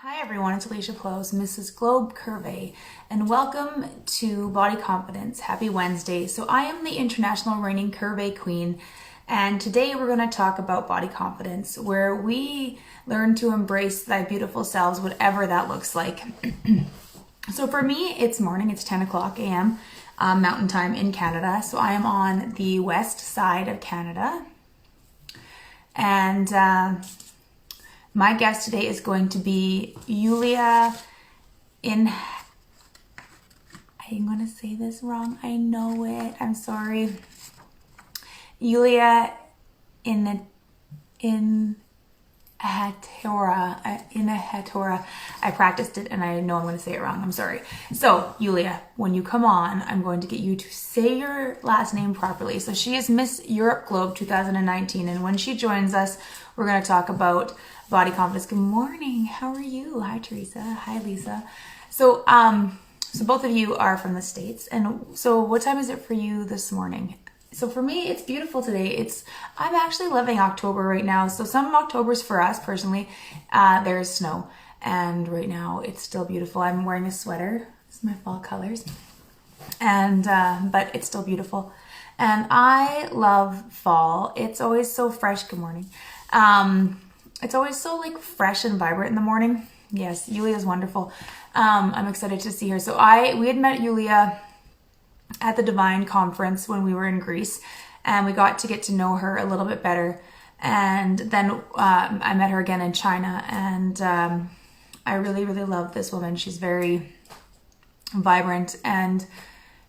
Hi everyone, it's Alicia Plosz, Mrs. Globe Curvy, and welcome to Body Confidence. Happy Wednesday. So I am the International Reigning Curvy Queen, and today we're going to talk about body confidence, where we learn to embrace thy beautiful selves, whatever that looks like. So for me, it's morning, it's 10 o'clock a.m. Mountain Time in Canada. So I am on the west side of Canada, and my guest today is going to be YULIIA I'm going to say this wrong. I know it. I'm sorry. YULIIA Ihnatova. I practiced it and I know I'm going to say it wrong. I'm sorry. So YULIIA, when you come on, I'm going to get you to say your last name properly. So she is Miss Europe Globe 2019, and when she joins us, we're going to talk about body confidence. Good morning. How are you? Hi, Teresa. Hi, Lisa. So both of you are from the States. And so what time is it for you this morning? So for me, it's beautiful today. I'm actually loving October right now. So some Octobers for us personally, there's snow. And right now it's still beautiful. I'm wearing a sweater. This is my fall colors. And, but it's still beautiful. And I love fall. It's always so fresh. Good morning. It's always so like fresh and vibrant in the morning. Yes, YULIIA is wonderful. I'm excited to see her. So we had met YULIIA at the Divine Conference when we were in Greece, and we got to get to know her a little bit better. And then I met her again in China, and I really, really love this woman. She's very vibrant and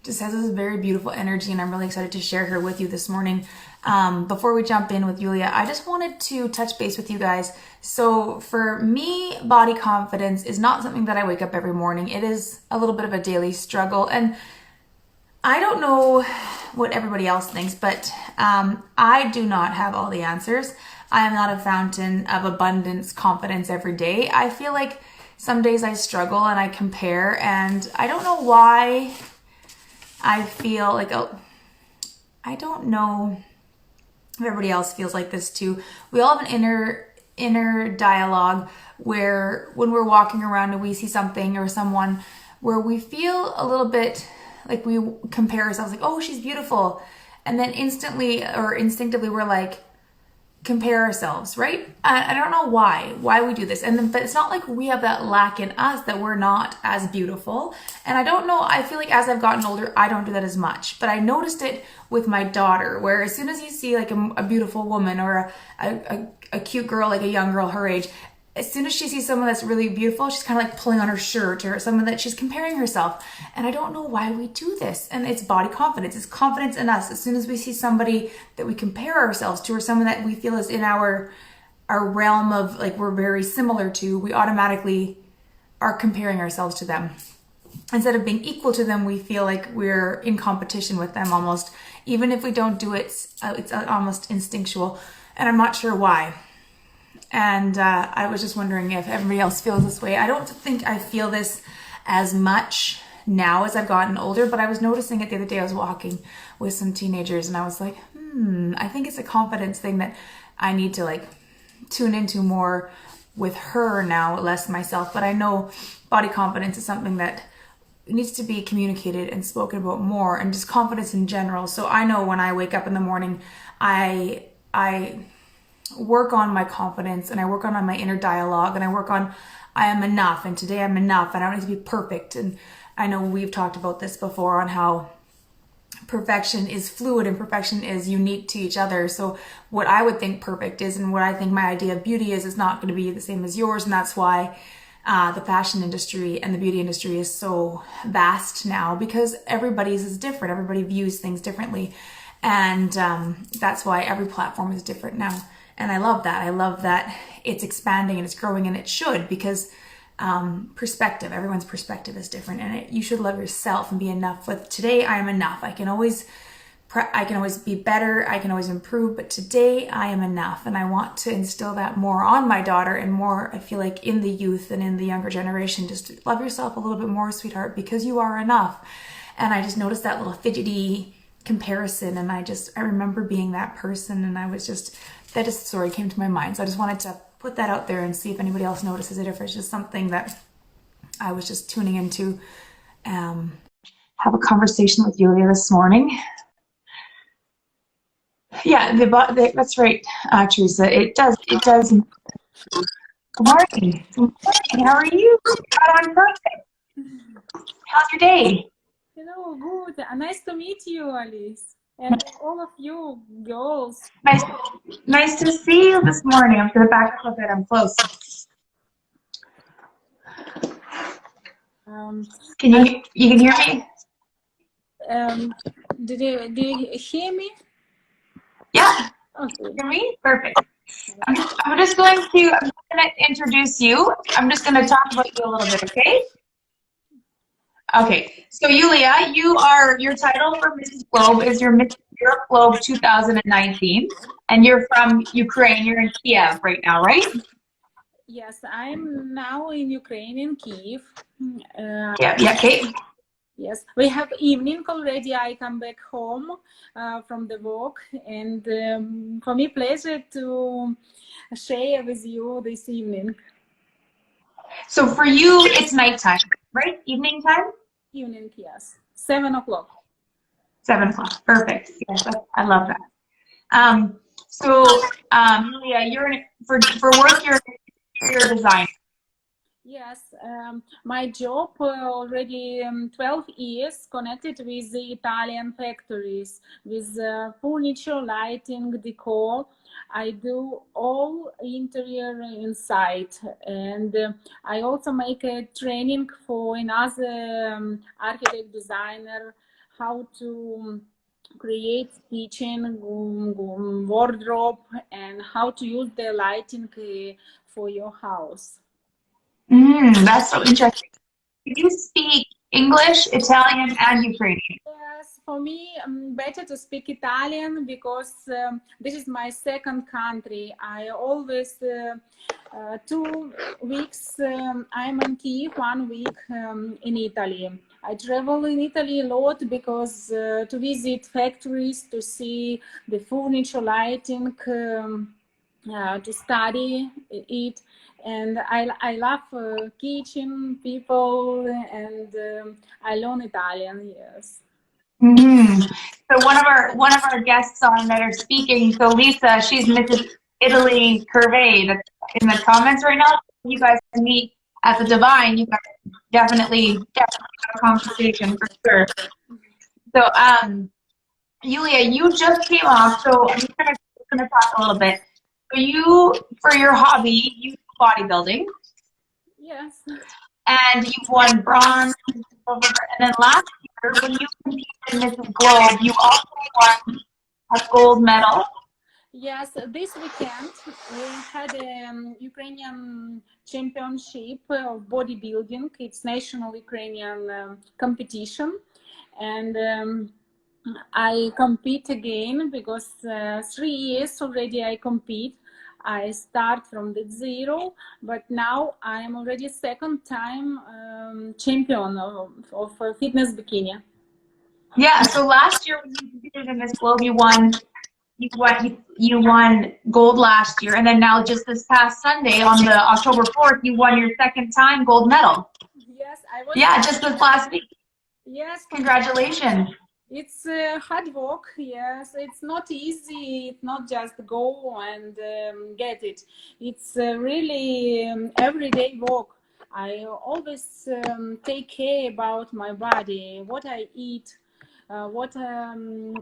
just has this very beautiful energy, and I'm really excited to share her with you this morning. Before we jump in with YULIIA, I just wanted to touch base with you guys. So for me, body confidence is not something that I wake up every morning. It is a little bit of a daily struggle, and I don't know what everybody else thinks, but I do not have all the answers. I am not a fountain of abundance confidence every day. I feel like some days I struggle and I compare, and I don't know why. I feel like, I don't know if everybody else feels like this too. We all have an inner dialogue where when we're walking around and we see something or someone where we feel a little bit like we compare ourselves, like, oh, she's beautiful. And then instantly or instinctively we're like, compare ourselves, right? I don't know why we do this. But it's not like we have that lack in us that we're not as beautiful. And I don't know, I feel like as I've gotten older, I don't do that as much. But I noticed it with my daughter, where as soon as you see like a beautiful woman or a cute girl, like a young girl her age, as soon as she sees someone that's really beautiful, she's kind of like pulling on her shirt, or someone that she's comparing herself. And I don't know why we do this. And it's body confidence. It's confidence in us. As soon as we see somebody that we compare ourselves to, or someone that we feel is in our realm of like we're very similar to, we automatically are comparing ourselves to them. Instead of being equal to them, we feel like we're in competition with them almost. Even if we don't do it, it's almost instinctual. And I'm not sure why. And I was just wondering if everybody else feels this way. I don't think I feel this as much now as I've gotten older, but I was noticing it the other day. I was walking with some teenagers and I was like, I think it's a confidence thing that I need to like tune into more with her now, less myself. But I know body confidence is something that needs to be communicated and spoken about more, and just confidence in general. So I know when I wake up in the morning, I work on my confidence, and I work on my inner dialogue, and I work on I am enough, and today I'm enough, and I don't need to be perfect. And I know we've talked about this before on how perfection is fluid and perfection is unique to each other. So what I would think perfect is, and what I think my idea of beauty is not going to be the same as yours. And that's why the fashion industry and the beauty industry is so vast now, because everybody's is different. Everybody views things differently. And that's why every platform is different now. And I love that. I love that it's expanding and it's growing, and it should, because perspective, everyone's perspective is different, and you should love yourself and be enough. With today, I am enough. I can always be better. I can always improve, but today I am enough. And I want to instill that more on my daughter, and more, I feel like, in the youth and in the younger generation. Just love yourself a little bit more, sweetheart, because you are enough. And I just noticed that little fidgety comparison, and I remember being that person, and I was just, that just story came to my mind. So I just wanted to put that out there and see if anybody else notices it, if it's just something that I was just tuning into. Have a conversation with Yulia this morning. Yeah, that's right, Teresa. It does. Good morning. Good morning. How are you? Got on perfect. How's your day? Hello, good. Nice to meet you, Alice, and all of you girls. Nice to see you this morning. I'm going to back up a bit. I'm close. Can you can hear me? Do you hear me? Yeah. Okay. Hear me? Perfect. I'm just going to introduce you. I'm just going to talk about you a little bit, okay? Okay. So Yulia, your title for Mrs. Globe is your Miss Europe Globe 2019, and you're from Ukraine. You're in Kiev right now, right? Yes, I'm now in Ukraine, in Kiev. Yeah, okay. Yes, we have evening already. I come back home from the walk, and for me, pleasure to share with you this evening. So for you, it's nighttime, right? Evening time? Evening, yes. 7 o'clock. 7 o'clock. Perfect. Yes, I love that. Yulia, for work, you're a designer. Yes, my job already 12 years connected with the Italian factories, with furniture, lighting, decor. I do all interior inside, and I also make a training for another architect designer how to create kitchen, wardrobe, and how to use the lighting for your house. That's so interesting. Do you speak English, Italian, and Ukrainian? Yes, for me, better to speak Italian because this is my second country. I always 2 weeks I'm in Kiev, 1 week in Italy. I travel in Italy a lot because to visit factories, to see the furniture, lighting, to study it. And I love kitchen, people, and I learn Italian. Yes. So one of our guests on that are speaking. So Lisa, she's Mrs. Italy Curvey. That's in the comments right now. You guys can meet at the Divine. You guys definitely have a conversation for sure. So Yulia, you just came off. So I'm just gonna talk a little bit. So you, for your hobby, you do bodybuilding. Yes. And you've won bronze, silver, and then last year when you competed in Mrs. Globe, you also won a gold medal. Yes, this weekend we had a Ukrainian championship of bodybuilding. It's national Ukrainian competition, and I compete again because 3 years already I compete. I start from the zero, but now I am already second time champion of fitness bikini. Yeah, so last year when you competed in Miss Globe, you won gold last year, and then now just this past Sunday on the October 4th, you won your second time gold medal. Yes, I was. Yeah, just this last week. Yes. Congratulations. It's hard work. Yes, it's not easy. It's not just go and get it. It's really everyday work. I always take care about my body, what I eat, what I'm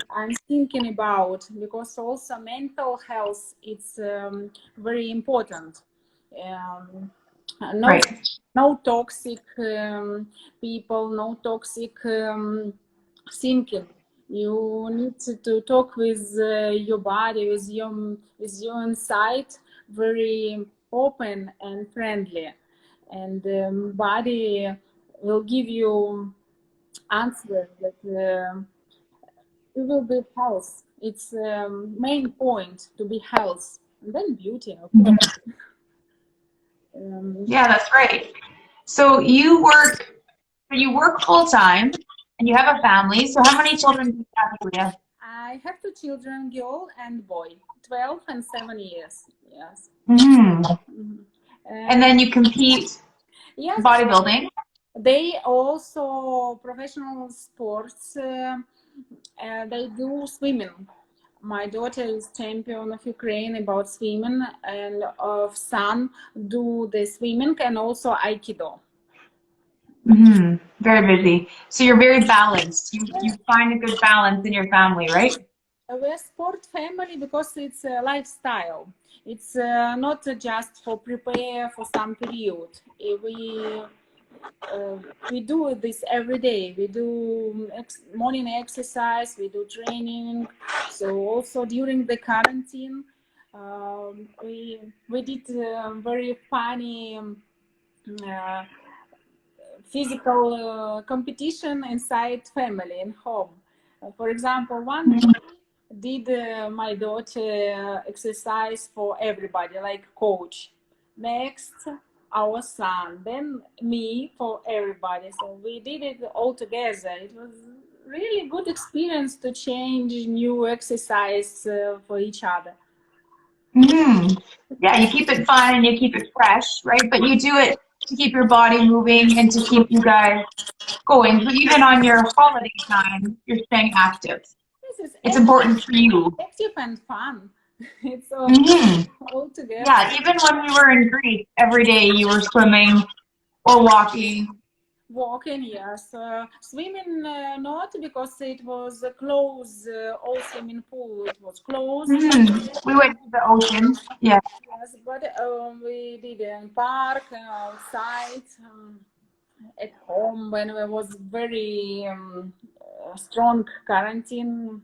thinking about, because also mental health is very important. No toxic people, no toxic thinking. You need to talk with your body, with your inside, very open and friendly, and body will give you answer that you will be health. It's main point to be health, and then beauty, of course. Yeah, that's right. So you work full time, and you have a family. So how many children do you have, Yulia? I have two children, girl and boy, 12 and 7 years. Yes. Mm-hmm. Mhm. And then you compete Yes, bodybuilding. they also professional sports. They do swimming. My daughter is champion of Ukraine about swimming, and of son do the swimming and also Aikido. Mm-hmm. Very busy. So you're very balanced. You find a good balance in your family, right? We're a sport family because it's a lifestyle. It's not just for prepare for some period. We do this every day. We do morning exercise, we do training. So also during the quarantine, we did very funny uh, physical competition inside family and home. For example, one day did my daughter exercise for everybody, like coach. Next, our son, then me for everybody. So we did it all together. It was really good experience to change new exercise for each other. Mm-hmm. Yeah, you keep it fun and you keep it fresh, right? But you do it to keep your body moving and to keep you guys going. So even on your holiday time, you're staying active. This is It's important for you. active and fun. It's Mm-hmm. all together. Yeah, even when we were in Greece, every day you were swimming or walking. Walking, yes. Swimming, not because it was closed. All swimming pool it was closed. Mm-hmm. We went to the ocean. Yeah. Yes, but we did in park, outside, at home when there was very strong quarantine.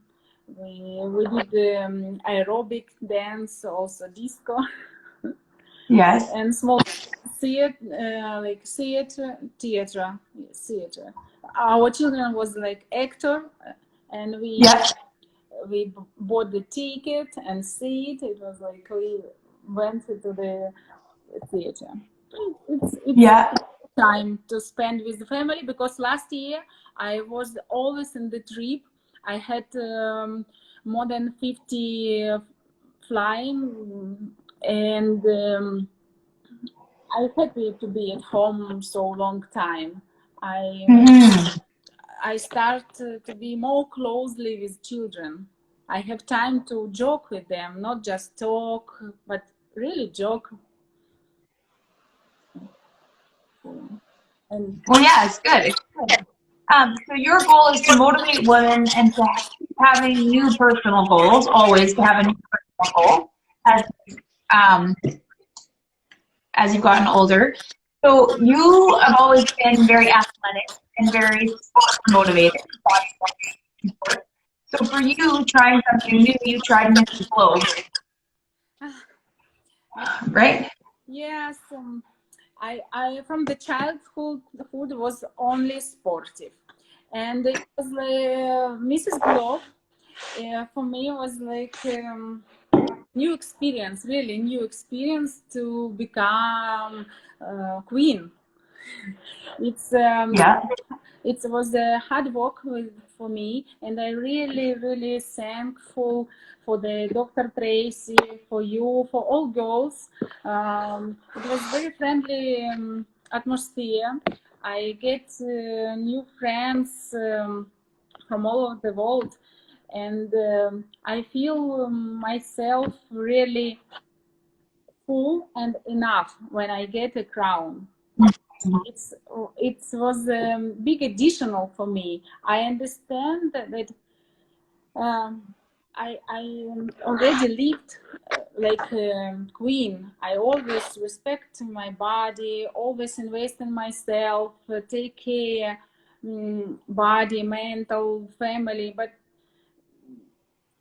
We did aerobic dance, also disco. Yes. And small theater, theater. Our children was like actor, and Yeah. we bought the ticket and seat. It was like we went to the theater. It's Yeah. time to spend with the family because last year I was always in the trip. I had more than 50 flying, and I'm happy to be at home so long time. Mm-hmm. I start to be more closely with children. I have time to joke with them, not just talk, but really joke. And Well, yeah, it's good. It's good. So your goal is to motivate women and to keep having new personal goals, always to have a new personal goal as um, as you've gotten older. So you have always been very athletic and very sport motivated. So for you, trying something new, you tried Miss Globe, right? yes, I from the childhood was only sportive, and it was like Mrs. Globe. For me, was like new experience, really new experience to become queen. It's Yeah. it was a hard work for me, and I really thankful for the Dr. Tracy, for you, for all girls. It was very friendly atmosphere. I get new friends from all over the world, and I feel myself really full and enough when I get a crown. It was a big additional for me. I understand that I already lived like a queen. I always respect my body, always invest in myself, take care, body, mental, family, but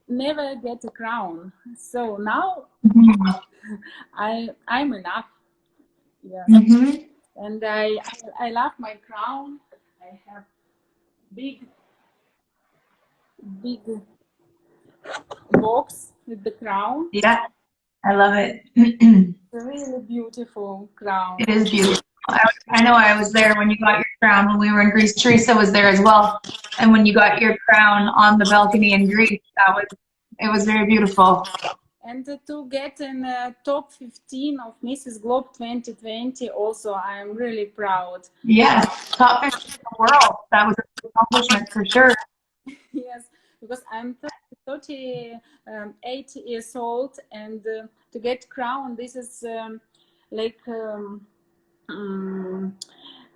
never get a crown. So now I'm enough. Yes. Mm-hmm. And I love my crown. I have big box with the crown. Yeah, I love it. It A really beautiful crown. is beautiful. I know I was there when you got your crown when we were in Greece. Teresa was there as well. And when you got your crown on the balcony in Greece, it was very beautiful. And to get in top 15 of Mrs. Globe 2020 also, I'm really proud. Yes, top 15 in the world. That was an accomplishment for sure. Yes, because I'm 38 years old, and to get crown, this is like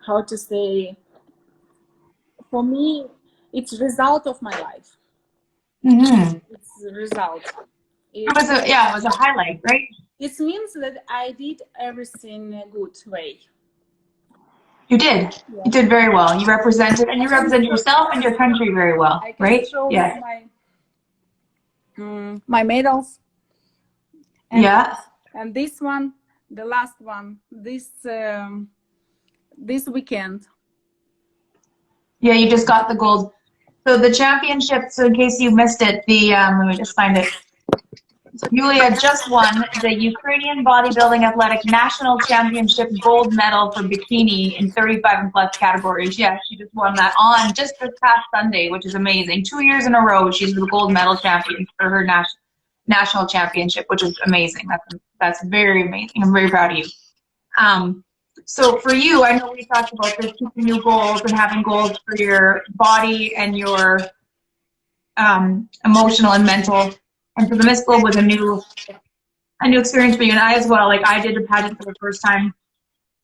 how to say, for me, it's result of my life. Mm-hmm. It's the result. It was a highlight, right? It means that I did everything a good way. You did. Yeah. You did very well. You represented yourself and your country very well, I can right? show Yeah. My medals. And, yeah. And this one, the last one, this weekend. Yeah, you just got the gold. So the championship, so in case you missed it, let me just find it. So YULIIA just won the Ukrainian Bodybuilding Athletic National Championship gold medal for bikini in 35 and plus categories. Yeah, she just won that on just this past Sunday, which is amazing. 2 years in a row, she's the gold medal champion for her national championship, which is amazing. That's very amazing. I'm very proud of you. So for you, I know we talked about this, keeping new goals and having goals for your body and your emotional and mental. And so the Miss Globe was a new experience for you, and I as well. Like, I did a pageant for the first time.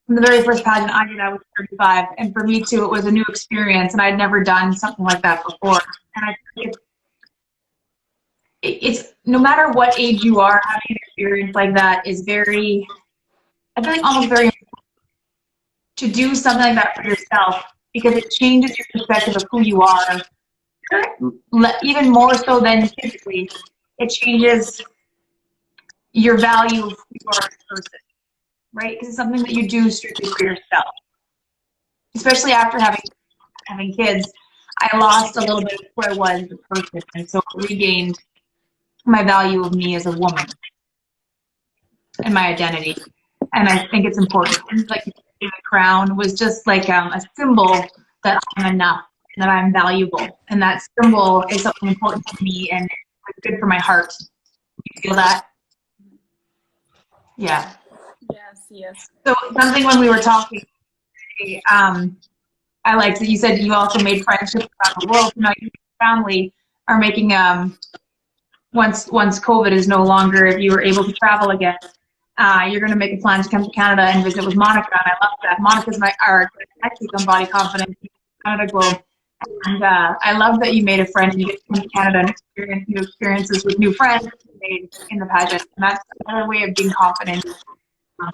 And the very first pageant I did, I was 35, and for me too, it was a new experience, and I'd never done something like that before. And I think it's no matter what age you are, having an experience like that is very, I feel like almost very important to do something like that for yourself, because it changes your perspective of who you are, even more so than physically. It changes your value of who you are as a person, right? Because it's something that you do strictly for yourself. Especially after having kids, I lost a little bit of who I was as a person, and so I regained my value of me as a woman and my identity. And I think it's important. And like the crown was just like a symbol that I'm enough and that I'm valuable, and that symbol is something important to me, and it's good for my heart. You feel that? Yeah. Yes. So something when we were talking, I liked that you said you also made friendships around the world. Now your family are making once COVID is no longer, if you were able to travel again, you're going to make a plan to come to Canada and visit with Monica, and I love that. Monica's our expert on body confidence, Canada Globe. And I love that you made a friend and you get to come to Canada and experience new experiences with new friends made in the pageant. And that's another way of being confident in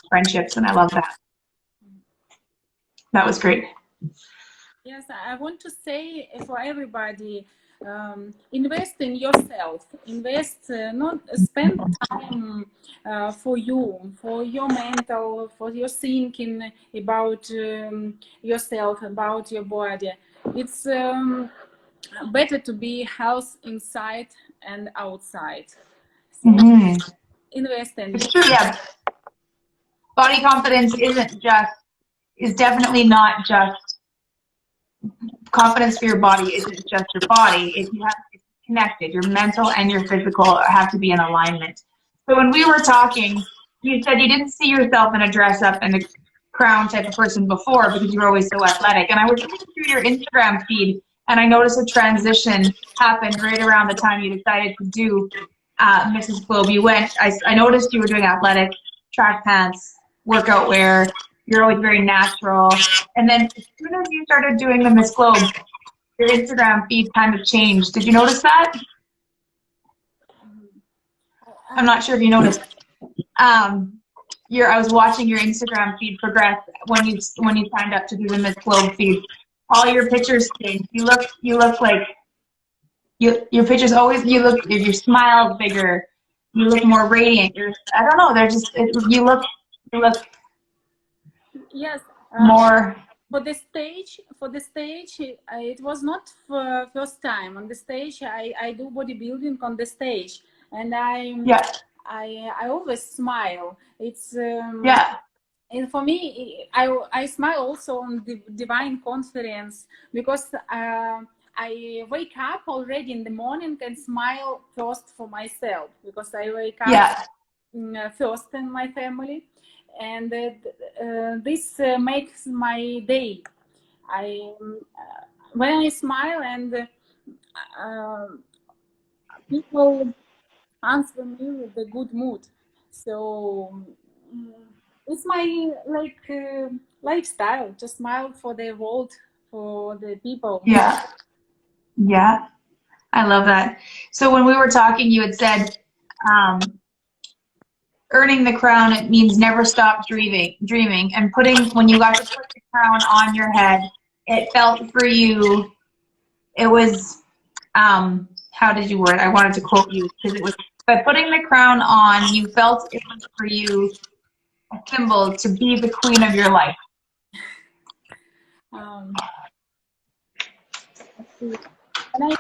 friendships, and I love that. That was great. Yes, I want to say for everybody, invest in yourself. Invest, not spend time for you, for your mental, for your thinking about yourself, about your body. It's better to be healthy inside and outside. So invest in. It's true, yeah. Body confidence is definitely not just confidence for your body. Isn't just your body. If you have to be connected, your mental and your physical have to be in alignment. So when we were talking, you said you didn't see yourself in a dress up and a crown type of person before because you were always so athletic. And I was looking through your Instagram feed, and I noticed a transition happened right around the time you decided to do Mrs. Globe. I noticed you were doing athletic, track pants, workout wear. You're always very natural. And then as soon as you started doing the Miss Globe, your Instagram feed kind of changed. Did you notice that? I'm not sure if you noticed. I was watching your Instagram feed progress when you signed up to do the Miss Globe feed. All your pictures changed. You look like your pictures always. Your smile is bigger. You look more radiant. I don't know. You look. Yes. More. For the stage, it was not for first time on the stage. I do bodybuilding on the stage, and I always smile. It's And for me, I smile also on the divine conference because I wake up already in the morning and smile first for myself because I wake up Yeah. first in my family, and this makes my day. I when I smile and people answer me with a good mood. So mm, it's my lifestyle to smile for the world, for the people. Yeah. Yeah. I love that. So when we were talking, you had said, um, earning the crown, it means never stop dreaming. And when you got to put the crown on your head, it felt for you, it was, how did you word it? I wanted to quote you because it was, by putting the crown on, you felt it was for you a symbol to be the queen of your life. Um, when I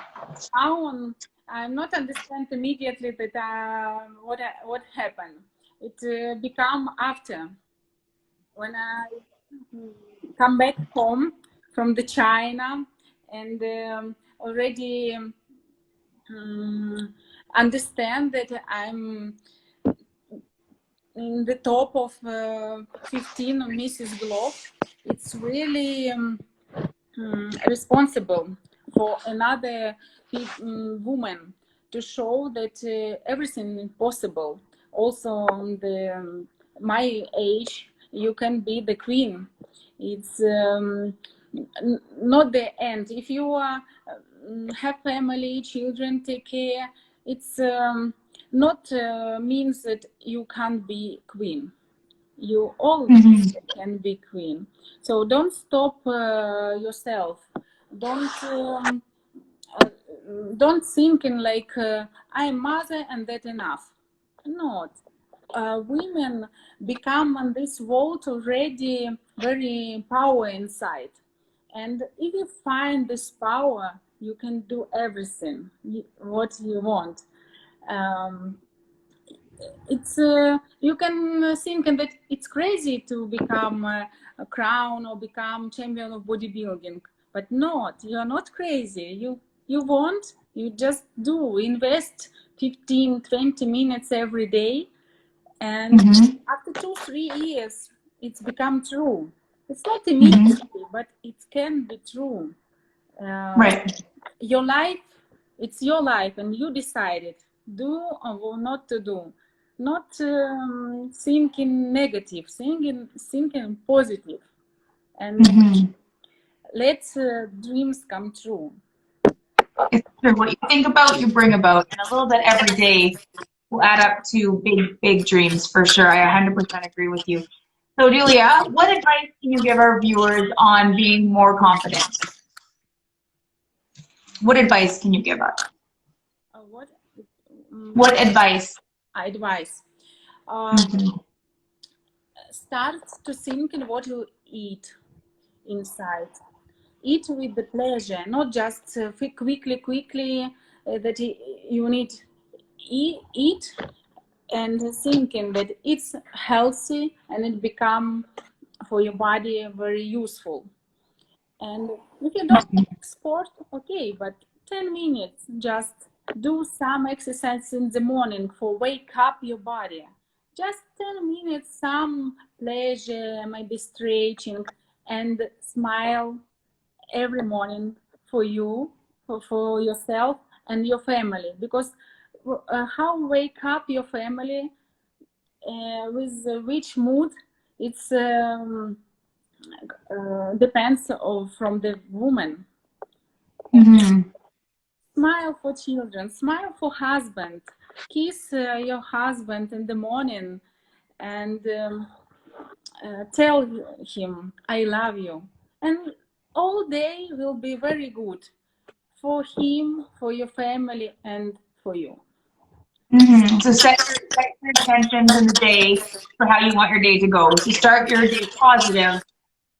down, I'm not understand immediately that what happened. It become after when I come back home from the China and already understand that I'm in the top of 15 Mrs. Globe. It's really responsible for another woman to show that everything is possible. Also, on the my age, you can be the queen. It's not the end. If you have family, children, take care. It's not means that you can't be queen. You always can be queen. So don't stop yourself. Don't don't think in like I'm mother and that enough. Not. Women become in this world already very power inside, and if you find this power, you can do everything what you want. Um, it's you can think that it's crazy to become a crown or become champion of bodybuilding, but not, you're not crazy. You want, you just do invest 15-20 minutes every day, and after 2-3 years it's become true. It's not immediately, but it can be true. Right. Your life, it's your life, and you decided do or not to do. Not thinking negative, thinking positive, and let dreams come true. It's true. What you think about, you bring about, and a little bit every day will add up to big, big dreams for sure. I 100% agree with you. So, Yulia, what advice can you give our viewers on being more confident? What advice can you give us? What What advice? advice? Start to think in what you eat inside. Eat with the pleasure, not just quickly that you need eat and thinking that it's healthy and it become for your body very useful. And if you don't like sport, okay, but 10 minutes, just do some exercise in the morning for wake up your body. Just 10 minutes, some pleasure, maybe stretching, and smile every morning for you, for yourself and your family. Because how wake up your family with which mood, it's depends from the woman. Smile for children, smile for husband, kiss your husband in the morning and tell him I love you, and all day will be very good for him, for your family, and for you. So set your intentions in the day for how you want your day to go. So start your day positive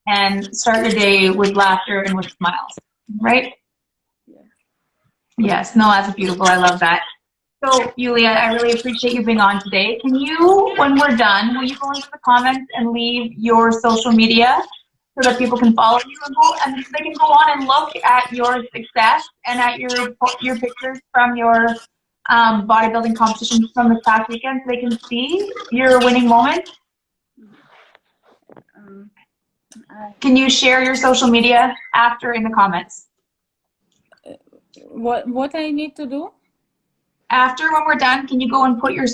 and start your day with laughter and with smiles, right? Yeah. Yes, no, that's beautiful. I love that. So, Yulia, I really appreciate you being on today. Can you, when we're done, will you go into the comments and leave your social media so that people can follow you and they can go on and look at your success and at your pictures from your bodybuilding competitions from this past weekend so they can see your winning moment? Can you share your social media after in the comments? What I need to do? After, when we're done, can you go and put your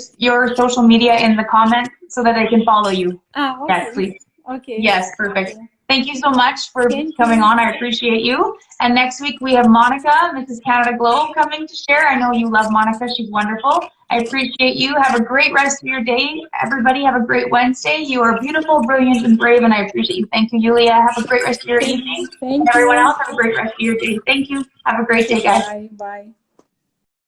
social media in the comments so that they can follow you? Okay. Yes, please. Okay. Yes, perfect. Okay. Thank you so much for Thank coming you. on. I appreciate you. And next week we have Monica, Mrs. Canada Globe, coming to share. I know you love Monica. She's wonderful. I appreciate you. Have a great rest of your day. Everybody have a great Wednesday. You are beautiful, brilliant, and brave, and I appreciate you. Thank you, Yulia. Have a great rest of your evening. Thank And everyone you. else, have a great rest of your day. Thank you. Have a great day, guys. Bye. Bye.